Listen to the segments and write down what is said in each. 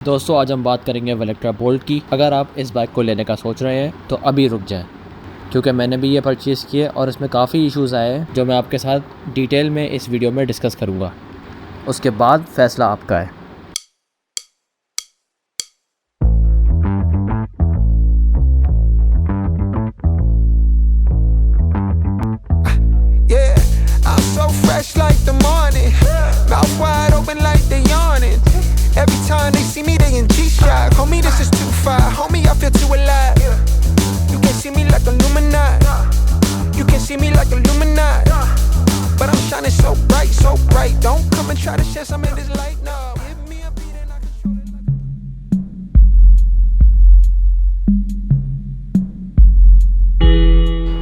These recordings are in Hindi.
दोस्तों आज हम बात करेंगे वेलेक्ट्रा बोल्ट की। अगर आप इस बाइक को लेने का सोच रहे हैं तो अभी रुक जाएं, क्योंकि मैंने भी ये परचेज़ किया और इसमें काफ़ी इश्यूज़ आए हैं जो मैं आपके साथ डिटेल में इस वीडियो में डिस्कस करूँगा। उसके बाद फ़ैसला आपका है। Fresh like the morning, mouth wide open like they yawning. Every time they see me, they in G-Shock. Homie, this is too far. Homie, I feel too alive. You can see me like Illuminati. You can see me like Illuminati. But I'm shining so bright, so bright. Don't come and try to share some of this light. No, give me a beat and I control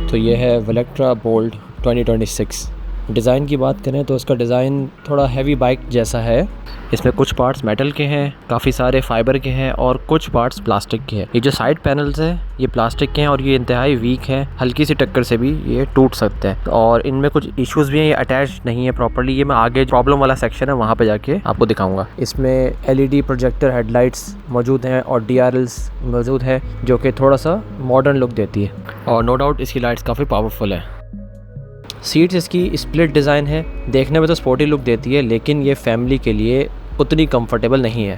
it. तो ये है वेलेक्ट्रा बोल्ट 2026। डिज़ाइन की बात करें तो इसका डिज़ाइन थोड़ा हैवी बाइक जैसा है। इसमें कुछ पार्ट्स मेटल के हैं, काफ़ी सारे फाइबर के हैं और कुछ पार्ट्स प्लास्टिक के हैं। ये जो साइड पैनल्स हैं ये प्लास्टिक के हैं और ये इंतहाई वीक हैं, हल्की सी टक्कर से भी ये टूट सकते हैं और इनमें कुछ इश्यूज़ भी हैं, ये अटैच नहीं है प्रॉपर्ली। ये मैं आगे प्रॉब्लम वाला सेक्शन है वहाँ पे जाके आपको दिखाऊंगा। इसमें LED प्रोजेक्टर हेडलाइट्स मौजूद हैं और DRLs मौजूद है जो कि थोड़ा सा मॉडर्न लुक देती है और नो डाउट इसकी लाइट्स काफ़ी पावरफुल है। सीट्स इसकी स्प्लिट डिज़ाइन है, देखने में तो स्पोर्टी लुक देती है लेकिन ये फैमिली के लिए उतनी कंफर्टेबल नहीं है।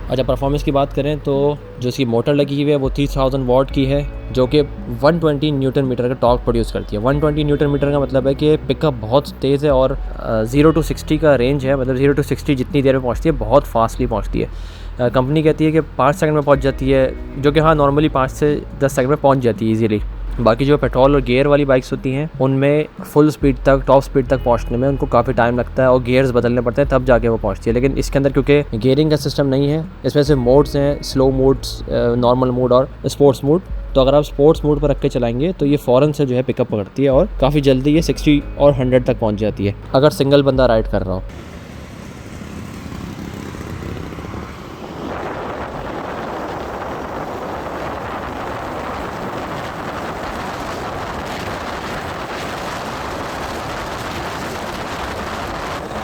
अच्छा, परफॉर्मेंस की बात करें तो जो इसकी मोटर लगी हुई है वो 3000 वॉट की है जो कि 120 न्यूटन मीटर का टॉर्क प्रोड्यूस करती है। 120 न्यूटन मीटर का मतलब है कि पिकअप बहुत तेज़ है और 0 to 60 का रेंज है, मतलब 0 to 60 जितनी देर में पहुंचती है बहुत फास्टली पहुंचती है। कंपनी कहती है कि 5 सेकंड में पहुंच जाती है, जो कि हाँ नॉर्मली 5 से 10 सेकंड में पहुंच जाती है ईजीली। बाकी जो पेट्रोल और गियर वाली बाइक्स होती हैं उनमें फुल स्पीड तक, टॉप स्पीड तक पहुंचने में उनको काफ़ी टाइम लगता है और गियर्स बदलने पड़ते हैं तब जाके वो पहुंचती है। लेकिन इसके अंदर क्योंकि गियरिंग का सिस्टम नहीं है, इसमें सिर्फ मोड्स हैं, स्लो मोड्स, नॉर्मल मोड और स्पोर्ट्स मोड। तो अगर आप स्पोर्ट्स मोड पर रख के चलाएंगे तो ये फ़ौरन से जो है पिकअप पकड़ती है और काफ़ी जल्दी ये 60 और 100 तक पहुँच जाती है अगर सिंगल बंदा राइड कर रहा हो।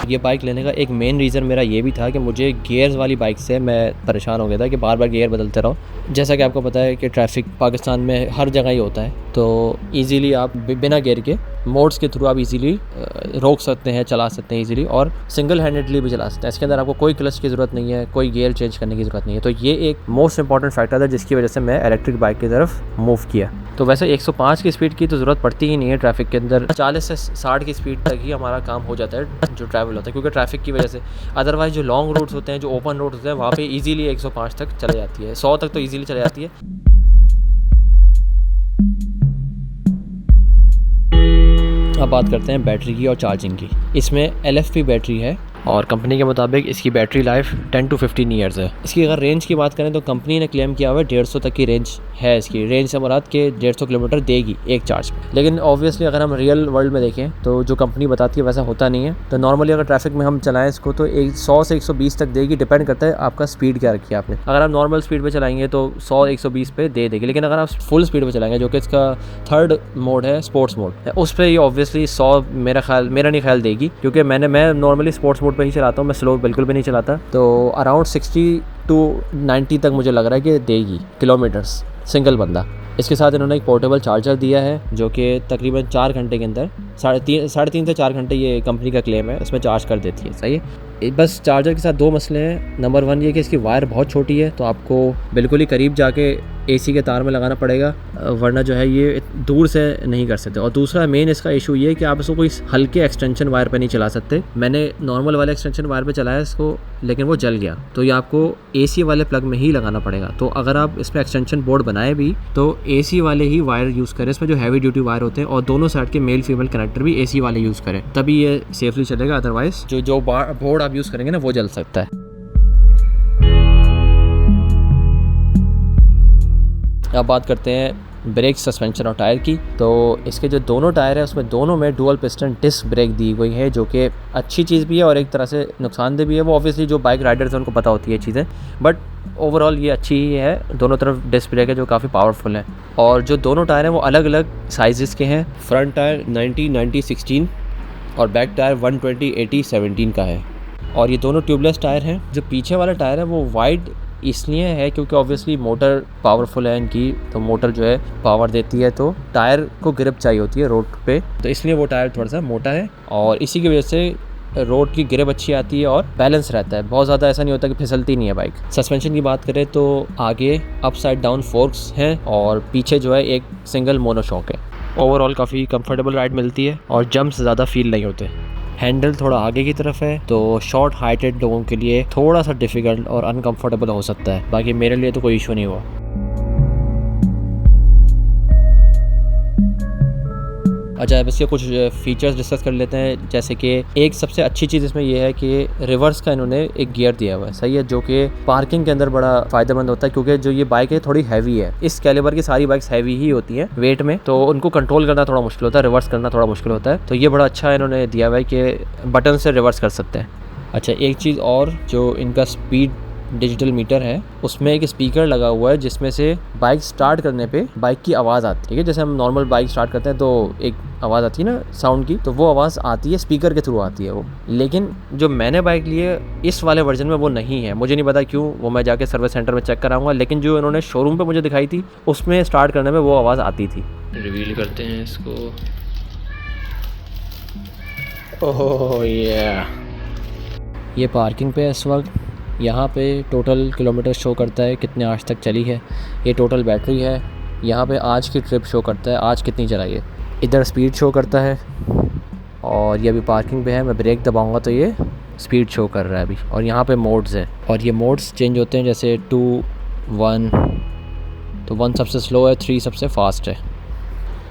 ये बाइक लेने का एक मेन रीज़न मेरा ये भी था कि मुझे गियर्स वाली बाइक से मैं परेशान हो गया था कि बार बार गियर बदलते रहो। जैसा कि आपको पता है कि ट्रैफिक पाकिस्तान में हर जगह ही होता है, तो इजीली आप बिना गियर के मोड्स के थ्रू आप इजीली रोक सकते हैं, चला सकते हैं इजीली और सिंगल हैंडेडली भी चला सकते हैं। इसके अंदर आपको कोई क्लच की ज़रूरत नहीं है, कोई गियर चेंज करने की ज़रूरत नहीं है। तो ये एक मोस्ट इंपॉर्टेंट फैक्टर था जिसकी वजह से मैं इलेक्ट्रिक बाइक की तरफ मूव किया। तो वैसे 105 की स्पीड की तो ज़रूरत पड़ती ही नहीं है ट्रैफिक के अंदर, 40 से 60 की स्पीड तक ही हमारा काम हो जाता है जो ट्रैवल होता है, क्योंकि ट्रैफिक की वजह से। अदरवाइज़ जो लॉन्ग रूट्स होते हैं, जो ओपन रोड होते हैं, वहाँ पे इजीली 105 तक चले जाती है, 100 तक तो इजीली चले जाती है। अब बात करते हैं बैटरी की और चार्जिंग की। इसमें LFP बैटरी है और कंपनी के मुताबिक इसकी बैटरी लाइफ 10 to 15 ईयर्स है। इसकी अगर रेंज की बात करें तो कंपनी ने क्लेम किया हुआ है 150 तक की रेंज है इसकी। रेंज से मुराद के 150 किलोमीटर देगी एक चार्ज पे। लेकिन ऑब्वियसली अगर हम रियल वर्ल्ड में देखें तो जो कंपनी बताती है वैसा होता नहीं है। तो नॉर्मली अगर ट्रैफिक में हम चलाएं इसको तो 100 से 120 तक देगी, डिपेंड करता है आपका स्पीड क्या रखी है आपने। अगर आप नॉर्मल स्पीड पर चलाएंगे तो 100-120 पे दे देगी, लेकिन अगर आप फुल स्पीड पर चलाएंगे जो कि इसका थर्ड मोड है, स्पोर्ट्स मोड, उस पर ये ऑब्वियसली 100 मेरा नहीं ख्याल देगी, क्योंकि मैं नॉर्मली स्पोर्ट्स मोड पर ही चलाता हूँ, मैं स्लो बिल्कुल भी नहीं चलाता। तो अराउंड 60 to 90 तक मुझे लग रहा है कि देगी किलोमीटर्स सिंगल बंदा। इसके साथ इन्होंने एक पोर्टेबल चार्जर दिया है जो कि तकरीबन 4 घंटे के अंदर, साढ़े तीन से 4 घंटे ये कंपनी का क्लेम है, उसमें चार्ज कर देती है। सही है। बस चार्जर के साथ 2 मसले हैं। नंबर 1 ये कि इसकी वायर बहुत छोटी है, तो आपको बिल्कुल ही करीब जाके AC के तार में लगाना पड़ेगा, वरना जो है ये दूर से नहीं कर सकते। और दूसरा मेन इसका इशू ये है कि आप इसको कोई हल्के एक्सटेंशन वायर पे नहीं चला सकते। मैंने नॉर्मल वाले एक्सटेंशन वायर पे चलाया इसको, लेकिन वो जल गया, तो ये आपको AC वाले प्लग में ही लगाना पड़ेगा। तो अगर आप इस पर एक्सटेंशन बोर्ड बनाए भी तो AC वाले ही वायर यूज़ करें, इसमें जो हैवी ड्यूटी वायर होते हैं, और दोनों साइड के मेल फीमेल कनेक्टर भी AC वाले यूज़ करें, तभी ये सेफली चलेगा। अदरवाइज जो बोर्ड आप यूज़ करेंगे ना वो जल सकता है। अब बात करते हैं ब्रेक, सस्पेंशन और टायर की। तो इसके जो दोनों टायर है उसमें दोनों में डुअल पिस्टन डिस्क ब्रेक दी गई है, जो कि अच्छी चीज़ भी है और एक तरह से नुकसानदेह भी है। वो ऑब्वियसली जो बाइक राइडर्स हैं उनको पता होती है चीज़ें, बट ओवरऑल ये अच्छी ही है। दोनों तरफ डिस्क ब्रेक है जो काफ़ी पावरफुल है। और जो दोनों टायर हैं वो अलग अलग साइज़ के हैं। फ्रंट टायर 90-90-16 और बैक टायर 120/80/17 का है। और ये दोनों ट्यूबलेस टायर हैं। जो पीछे वाला टायर है वो वाइड इसलिए है क्योंकि ऑब्वियसली मोटर पावरफुल है इनकी, तो मोटर जो है पावर देती है, तो टायर को ग्रिप चाहिए होती है रोड पे, तो इसलिए वो टायर थोड़ा सा मोटा है और इसी की वजह से रोड की ग्रिप अच्छी आती है और बैलेंस रहता है। बहुत ज़्यादा ऐसा नहीं होता कि फिसलती नहीं है बाइक। सस्पेंशन की बात करें तो आगे अपसाइड डाउन फोर्क्स हैं और पीछे जो है एक सिंगल मोनोशॉक है। ओवरऑल काफ़ी कंफर्टेबल राइड मिलती है और जंप्स ज़्यादा फील नहीं होते। हैंडल थोड़ा आगे की तरफ है तो शॉर्ट हाइटेड लोगों के लिए थोड़ा सा डिफ़िकल्ट और अनकंफर्टेबल हो सकता है, बाकी मेरे लिए तो कोई इशू नहीं हुआ। अच्छा, अब इसके कुछ फीचर्स डिस्कस कर लेते हैं। जैसे कि एक सबसे अच्छी चीज़ इसमें यह है कि रिवर्स का इन्होंने एक गियर दिया हुआ है, सही है, जो कि पार्किंग के अंदर बड़ा फ़ायदेमंद होता है क्योंकि जो ये बाइक है थोड़ी हैवी है। इस कैलिबर की सारी बाइक्स हैवी ही होती हैं वेट में, तो उनको कंट्रोल करना थोड़ा मुश्किल होता है, रिवर्स करना थोड़ा मुश्किल होता है। तो ये बड़ा अच्छा इन्होंने दिया हुआ है कि बटन से रिवर्स कर सकते हैं। अच्छा, एक चीज़ और, जो इनका स्पीड डिजिटल मीटर है उसमें एक स्पीकर लगा हुआ है जिसमें से बाइक स्टार्ट करने पे बाइक की आवाज़ आती है। ठीक है, जैसे हम नॉर्मल बाइक स्टार्ट करते हैं तो एक आवाज़ आती है ना साउंड की, तो वो आवाज़ आती है स्पीकर के थ्रू आती है वो। लेकिन जो मैंने बाइक ली है इस वाले वर्जन में वो नहीं है, मुझे नहीं पता क्यों, वो मैं जाके सर्विस सेंटर में चेक कराऊंगा। लेकिन जो इन्होंने शोरूम पे मुझे दिखाई थी उसमें स्टार्ट करने में वो आवाज़ आती थी। रिवील करते हैं इसको। ओह ये पार्किंग पे है इस वक्त। यहाँ पे टोटल किलोमीटर शो करता है कितने आज तक चली है। ये टोटल बैटरी है। यहाँ पे आज की ट्रिप शो करता है आज कितनी चलाई है। इधर स्पीड शो करता है और ये अभी पार्किंग पे है। मैं ब्रेक दबाऊंगा तो ये स्पीड शो कर रहा है अभी। और यहाँ पे मोड्स हैं और ये मोड्स चेंज होते हैं, जैसे 2, 1, तो 1 सबसे स्लो है, 3 सबसे फास्ट है।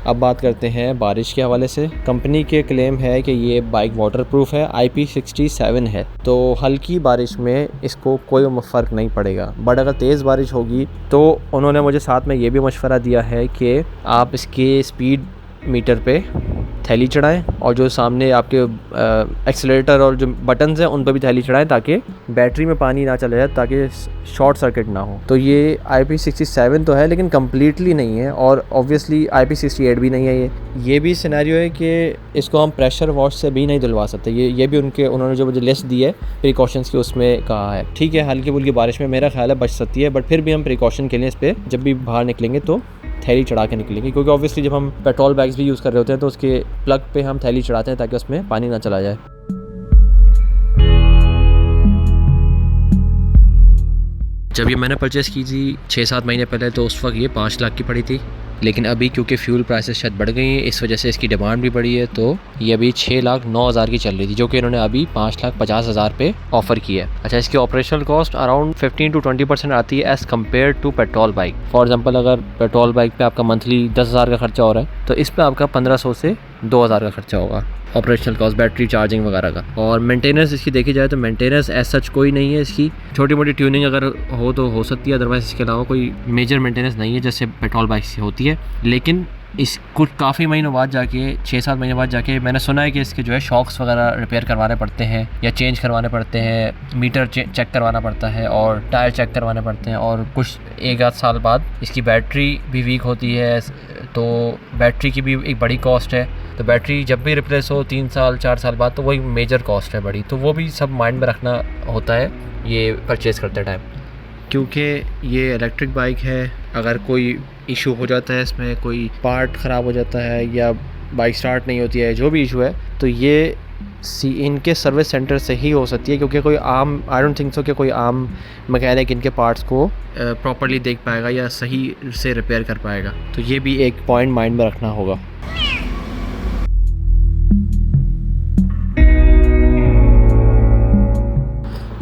अब बात करते हैं बारिश के हवाले से। कंपनी के क्लेम है कि ये बाइक वाटरप्रूफ है, IP67 है, तो हल्की बारिश में इसको कोई फ़र्क नहीं पड़ेगा। बट अगर तेज़ बारिश होगी तो उन्होंने मुझे साथ में ये भी मशवरा दिया है कि आप इसके स्पीड मीटर पे थैली चढ़ाएं और जो सामने आपके एक्सीलरेटर और जो बटन्स हैं उन पर भी थैली चढ़ाएं ताकि बैटरी में पानी ना चले जाए, ताकि शॉर्ट सर्किट ना हो। तो ये IP67 तो है लेकिन कम्प्लीटली नहीं है और ऑब्वियसली IP68 भी नहीं है। ये भी सिनेरियो है कि इसको हम प्रेशर वॉश से भी नहीं धुलवा सकते। ये भी उन्होंने जो मुझे लिस्ट दी है प्रिकॉशंस की उसमें कहा है। ठीक है, हल्की फुल्की बारिश में मेरा ख्याल है बच सकती है, बट फिर भी हम प्रिकॉशन के लिए इस पर जब भी बाहर निकलेंगे तो थैली चढ़ा के निकलेंगे, क्योंकि ऑब्वियसली जब हम पेट्रोल बैग्स भी यूज़ कर रहे होते हैं तो उसके प्लग पे हम थैली चढ़ाते हैं ताकि उसमें पानी ना चला जाए। जब ये मैंने परचेज़ की थी 6-7 महीने पहले तो उस वक्त ये 5 लाख की पड़ी थी, लेकिन अभी क्योंकि फ्यूल प्राइसेस शायद बढ़ गई हैं इस वजह से इसकी डिमांड भी बढ़ी है, तो ये अभी 6,09,000 की चल रही थी, जो कि इन्होंने अभी 5,50,000 पे ऑफ़र की है। अच्छा, इसकी ऑपरेशनल कॉस्ट अराउंड 15 to 20% आती है as compare to petrol bike. For example अगर पेट्रोल बाइक पे आपका मंथली 10,000 का खर्चा हो रहा है तो इस पर आपका 1,500 से 2,000 का खर्चा होगा ऑपरेशनल कॉस्ट, बैटरी चार्जिंग वगैरह का। और मेंटेनेंस इसकी देखी जाए तो मेंटेनेंस एज सच कोई नहीं है इसकी। छोटी मोटी ट्यूनिंग अगर हो तो हो सकती है, अदरवाइज़ इसके अलावा कोई मेजर मेंटेनेंस नहीं है जैसे पेट्रोल बाइक से होती है। लेकिन इस कुछ काफ़ी महीनों बाद जाके 6-7 महीने बाद जाके मैंने सुना है कि इसके जो है शॉक्स वगैरह रिपेयर करवाने पड़ते हैं या चेंज करवाने पड़ते हैं, मीटर चेक करवाना पड़ता है और टायर चेक करवाने पड़ते हैं, और कुछ 1-8 साल बाद इसकी बैटरी भी वीक होती है तो बैटरी की भी एक बड़ी कॉस्ट है। तो बैटरी जब भी रिप्लेस हो 3 साल 4 साल बाद तो वही मेजर कॉस्ट है बड़ी, तो वो भी सब माइंड में रखना होता है ये परचेज़ करते टाइम। क्योंकि ये इलेक्ट्रिक बाइक है, अगर कोई इशू हो जाता है, इसमें कोई पार्ट ख़राब हो जाता है या बाइक स्टार्ट नहीं होती है, जो भी इशू है, तो ये इनके सर्विस सेंटर से ही हो सकती है, क्योंकि कोई आम आई डोंट थिंक सो कि कोई आम मैकेनिक इनके पार्ट्स को प्रॉपर्ली देख पाएगा या सही से रिपेयर कर पाएगा। तो ये भी एक पॉइंट माइंड में रखना होगा।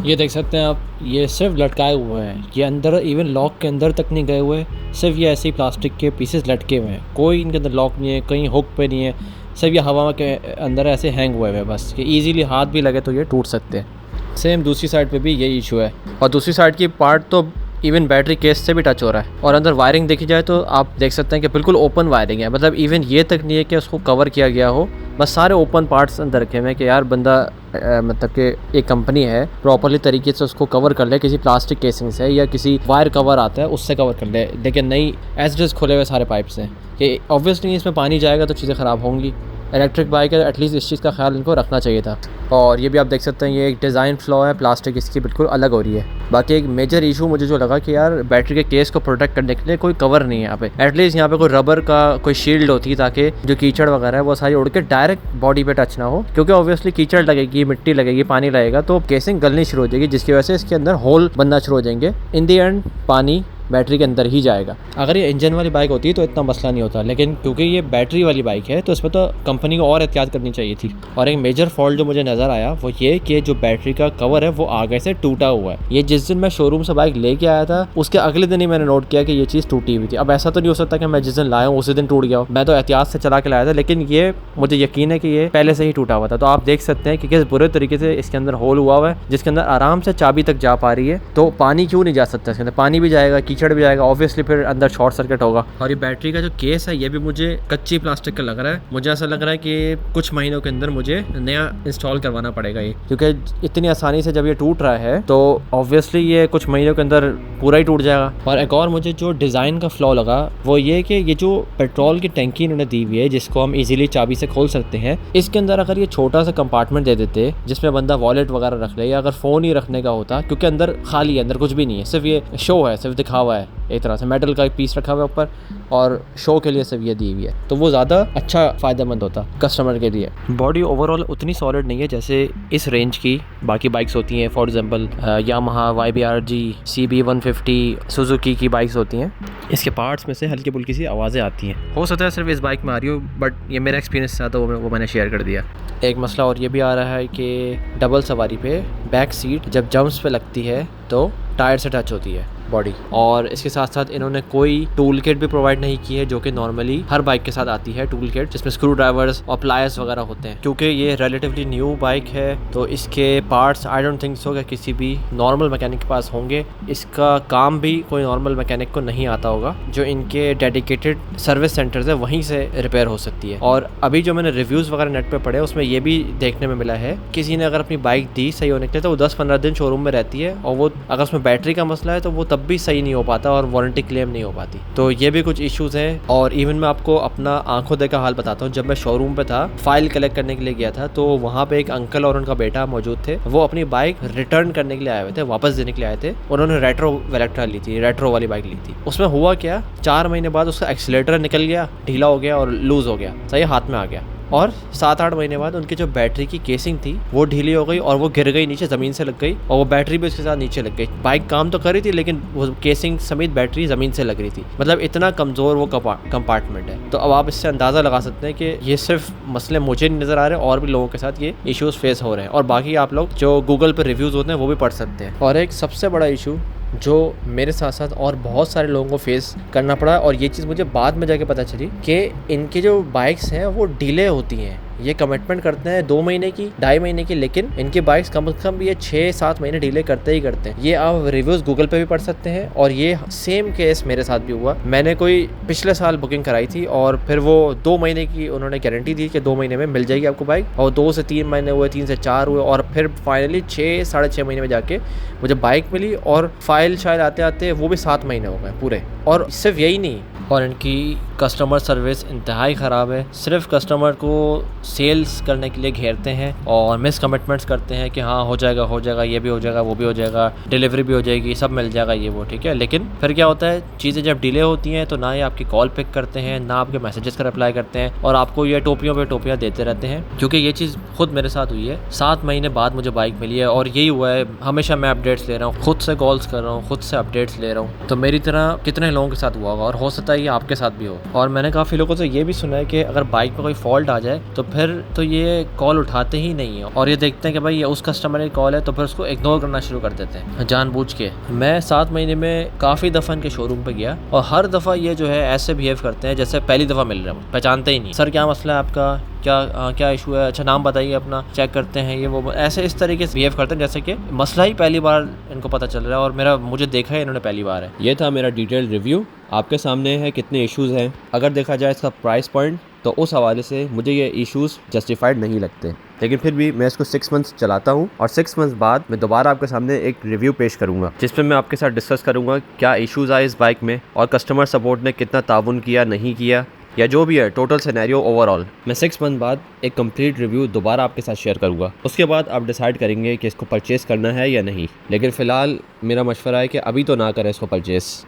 ये देख सकते हैं आप, ये सिर्फ लटकाए हुए हैं, ये अंदर इवन लॉक के अंदर तक नहीं गए हुए, सिर्फ ये ऐसे ही प्लास्टिक के पीसेस लटके हुए हैं, कोई इनके अंदर लॉक नहीं है, कहीं हुक पे नहीं है, सिर्फ ये हवा के अंदर ऐसे हैंग हुए हैं बस, कि ईज़िली हाथ भी लगे तो ये टूट सकते हैं। सेम दूसरी साइड पे भी यही इशू है, और दूसरी साइड की पार्ट तो इवन बैटरी केस से भी टच हो रहा है। और अंदर वायरिंग देखी जाए तो आप देख सकते हैं कि बिल्कुल ओपन वायरिंग है, मतलब इवन ये तक नहीं है कि उसको कवर किया गया हो, बस सारे ओपन पार्ट्स अंदर रखे हुए हैं कि यार बंदा मतलब कि एक कंपनी है प्रॉपर्ली तरीके से उसको कवर कर ले, किसी प्लास्टिक केसिंग से या किसी वायर कवर आता है उससे कवर कर ले, लेकिन नहीं एज इट इज़ खुले हुए सारे पाइप्स हैं कि ऑब्वियसली इसमें पानी जाएगा तो चीज़ें ख़राब होंगी। इलेक्ट्रिक बाइक है, एटलीस्ट इस चीज़ का ख्याल इनको रखना चाहिए था। और ये भी आप देख सकते हैं, ये एक डिज़ाइन फ्लॉ है, प्लास्टिक इसकी बिल्कुल अलग हो रही है। बाकी एक मेजर इशू मुझे जो लगा कि यार बैटरी के केस को प्रोटेक्ट करने के लिए कोई कवर नहीं है यहाँ पे। एटलीस्ट यहाँ पे कोई रबर का कोई शील्ड होती ताकि जो कीचड़ वगैरह है वो सारी उड़ के डायरेक्ट बॉडी पे टच ना हो, क्योंकि ऑब्वियसली कीचड़ लगेगी, मिट्टी लगेगी, पानी लगेगा तो केसिंग गलनी शुरू हो जाएगी, जिसकी वजह से इसके अंदर होल बनना शुरू हो जाएंगे। इन दी एंड पानी बैटरी के अंदर ही जाएगा। अगर ये इंजन वाली बाइक होती तो इतना मसला नहीं होता, लेकिन क्योंकि ये बैटरी वाली बाइक है तो इसमें तो कंपनी को और एहतियात करनी चाहिए थी। और एक मेजर फॉल्ट जो मुझे नज़र आया वो ये कि जो बैटरी का कवर है वो आगे से टूटा हुआ है। ये जिस दिन मैं शोरूम से बाइक लेके आया था उसके अगले दिन ही मैंने नोट किया कि ये चीज़ टूटी हुई थी। अब ऐसा तो नहीं हो सकता कि मैं जिस दिन लाया हूँ उसी दिन टूट गया हो, मैं तो एहतियात से चला के लाया था, लेकिन ये मुझे यकीन है कि ये पहले से ही टूटा हुआ था। तो आप देख सकते हैं कि किस बुरे तरीके से इसके अंदर होल हुआ हुआ है, जिसके अंदर आराम से चाबी तक जा पा रही है। तो पानी क्यों नहीं जा सकता इसके अंदर? पानी भी जाएगा, कीचड़ भी जाएगा, ऑब्वियसली फिर अंदर शॉर्ट सर्किट होगा। और ये बैटरी का जो केस है ये भी मुझे कच्ची प्लास्टिक का लग रहा है। मुझे ऐसा लग रहा है कि कुछ महीनों के अंदर मुझे नया इंस्टॉल करवाना पड़ेगा ये, क्योंकि इतनी आसानी से जब ये टूट रहा है तो ऑब्वियसली ये कुछ महीनों के अंदर पूरा ही टूट जाएगा। और एक और मुझे जो डिज़ाइन का फ्लॉ लगा वो ये कि ये जो पेट्रोल की टंकी इन्होंने दी हुई है जिसको हम इजीली चाबी से खोल सकते हैं, इसके अंदर अगर ये छोटा सा कंपार्टमेंट दे देते जिसमें बंदा वॉलेट वगैरह रख ले, या अगर फ़ोन ही रखने का होता, क्योंकि अंदर खाली है, अंदर कुछ भी नहीं है, सिर्फ ये शो है, सिर्फ दिखावा है, एक तरह से मेटल का एक पीस रखा हुआ है ऊपर और शो के लिए सिर्फ ये दी हुई है, तो वो ज़्यादा अच्छा फ़ायदेमंद होता कस्टमर के लिए। बॉडी ओवरऑल उतनी सॉलिड नहीं है जैसे इस रेंज की बाकी बाइक्स होती हैं, for example Yamaha YBRG CB150 Suzuki की बाइक्स होती हैं। इसके पार्ट्स में से हल्की फुल्की सी आवाज़ें आती हैं, हो सकता है सिर्फ इस बाइक में आ रही हो, बट ये मेरा एक्सपीरियंस था तो वो मैंने शेयर कर दिया। एक मसला और ये भी आ रहा है कि डबल सवारी पे बैक सीट जब जंप्स पे लगती है तो टायर से टच होती है बॉडी। और इसके साथ साथ इन्होंने कोई टूल किट भी प्रोवाइड नहीं की है, जो कि नॉर्मली हर बाइक के साथ आती है टूल किट, जिसमें स्क्रू ड्राइवर्स और प्लायर्स वगैरह होते हैं। क्योंकि ये रिलेटिवली न्यू बाइक है तो इसके parts I don't think so कि किसी भी नॉर्मल मैकेनिक के पास होंगे। इसका काम भी कोई नॉर्मल मैकेनिक को नहीं आता होगा, जो इनके डेडिकेटेड सर्विस सेंटर्स है वहीं से रिपेयर हो सकती है। और अभी जो मैंने रिव्यूज़ वगैरह नेट पे पढ़े उसमें ये भी देखने में मिला है, किसी ने अगर अपनी बाइक दी सही होने के लिए तो वो 10-15 दिन शोरूम में रहती है, और वो अगर उसमें बैटरी का मसला है तो वो तब भी सही नहीं हो पाता और वारंटी क्लेम नहीं हो पाती। तो ये भी कुछ इश्यूज़ हैं। और इवन मैं आपको अपना आंखों देखा हाल बताता हूँ, जब मैं शोरूम पे था फाइल कलेक्ट करने के लिए गया था तो वहाँ पे एक अंकल और उनका बेटा मौजूद थे। वो अपनी बाइक रिटर्न करने के लिए आए हुए थे, वापस देने के लिए आए थे। उन्होंने रेट्रो वेलेक्ट्रा ली थी, रेट्रो वाली बाइक ली थी। उसमें हुआ क्या, 4 महीने बाद उसका एक्सीलेटर निकल गया, ढीला हो गया और लूज़ हो गया, सही हाथ में आ गया। और 7-8 महीने बाद उनकी जो बैटरी की केसिंग थी वो ढीली हो गई और वो गिर गई नीचे, ज़मीन से लग गई, और वो बैटरी भी उसके साथ नीचे लग गई। बाइक काम तो कर रही थी लेकिन वो केसिंग समेत बैटरी ज़मीन से लग रही थी। मतलब इतना कमज़ोर वो कंपार्टमेंट है। तो अब आप इससे अंदाज़ा लगा सकते हैं कि ये सिर्फ मसले मुझे नहीं नज़र आ रहे, और भी लोगों के साथ ये इश्यूज़ फेस हो रहे हैं। और बाकी आप लोग जो गूगल पर रिव्यूज़ होते हैं वो भी पढ़ सकते हैं। और एक सबसे बड़ा इशू जो मेरे साथ साथ और बहुत सारे लोगों को फेस करना पड़ा, और ये चीज़ मुझे बाद में जाके पता चली कि इनकी जो बाइक्स हैं वो डिले होती हैं। ये कमिटमेंट करते हैं 2 महीने की, 2.5 महीने की, लेकिन इनकी बाइक्स कम से कम ये 6-7 महीने डिले करते ही करते हैं। ये आप रिव्यूज़ गूगल पे भी पढ़ सकते हैं। और ये सेम केस मेरे साथ भी हुआ। मैंने कोई पिछले साल बुकिंग कराई थी और फिर वो 2 महीने की उन्होंने गारंटी दी कि 2 महीने में मिल जाएगी आपको बाइक, और 2 से 3 महीने हुए, 3 से 4 हुए, और फिर फाइनली 6-6.5 महीने में जाके मुझे बाइक मिली। और फाइल शायद आते आते वो भी 7 महीने हो गए पूरे। और सिर्फ यही नहीं, और इनकी कस्टमर सर्विस इंतहाई ख़राब है। सिर्फ कस्टमर को सेल्स करने के लिए घेरते हैं और मिस कमिटमेंट्स करते हैं कि हाँ हो जाएगा, ये भी हो जाएगा, वो भी हो जाएगा, डिलीवरी भी हो जाएगी, सब मिल जाएगा, ये वो ठीक है। लेकिन फिर क्या होता है, चीज़ें जब डिले होती हैं तो ना ही आपकी कॉल पिक करते हैं, ना आपके मैसेजेस का रिप्लाई करते हैं, और आपको ये टोपियों पे टोपियाँ देते रहते हैं। क्योंकि ये चीज़ खुद मेरे साथ हुई है। 7 महीने बाद मुझे बाइक मिली है, और यही हुआ है। हमेशा मैं अपडेट्स ले रहा हूँ, खुद से कॉल्स कर रहा हूँ, खुद से अपडेट्स ले रहा हूँ। तो मेरी तरह कितने लोगों के साथ हुआ होगा, और हो सकता है ये आपके साथ भी हो। और मैंने काफ़ी लोगों से ये भी सुना है कि अगर बाइक में कोई फॉल्ट आ जाए तो फिर तो ये कॉल उठाते ही नहीं है, और ये देखते हैं कि भाई ये उस कस्टमर की कॉल है तो फिर उसको इग्नोर करना शुरू कर देते हैं जानबूझ के। मैं 7 महीने में काफ़ी दफ़ा इनके शोरूम पे गया, और हर दफ़ा ये जो है ऐसे बिहेव करते हैं जैसे पहली दफ़ा मिल रहे हो, पहचानते ही नहीं। सर क्या मसला है आपका, क्या इशू है, अच्छा नाम बताइए अपना, चेक करते हैं, ये वो ऐसे इस तरीके से बिहेव करते हैं जैसे कि मसला ही पहली बार इनको पता चल रहा है, और मुझे देखा है इन्होंने पहली बार है। ये था मेरा डिटेल रिव्यू, आपके सामने है कितने इश्यूज़ हैं। अगर देखा जाए इसका प्राइस पॉइंट तो उस हवाले से मुझे ये इश्यूज़ जस्टिफाइड नहीं लगते, लेकिन फिर भी मैं इसको 6 मंथ्स चलाता हूँ, और 6 मंथ्स बाद मैं दोबारा आपके सामने एक रिव्यू पेश करूँगा जिसमें मैं आपके साथ डिस्कस करूँगा क्या इश्यूज़ आए इस बाइक में, और कस्टमर सपोर्ट ने कितना ताउन किया, नहीं किया, या जो भी है टोटल सिनेरियो ओवरऑल, मैं 6 मंथ बाद एक कंप्लीट रिव्यू दोबारा आपके साथ शेयर करूँगा। उसके बाद आप डिसाइड करेंगे कि इसको परचेज़ करना है या नहीं, लेकिन फ़िलहाल मेरा मशवरा है कि अभी तो ना करें इसको परचेज़।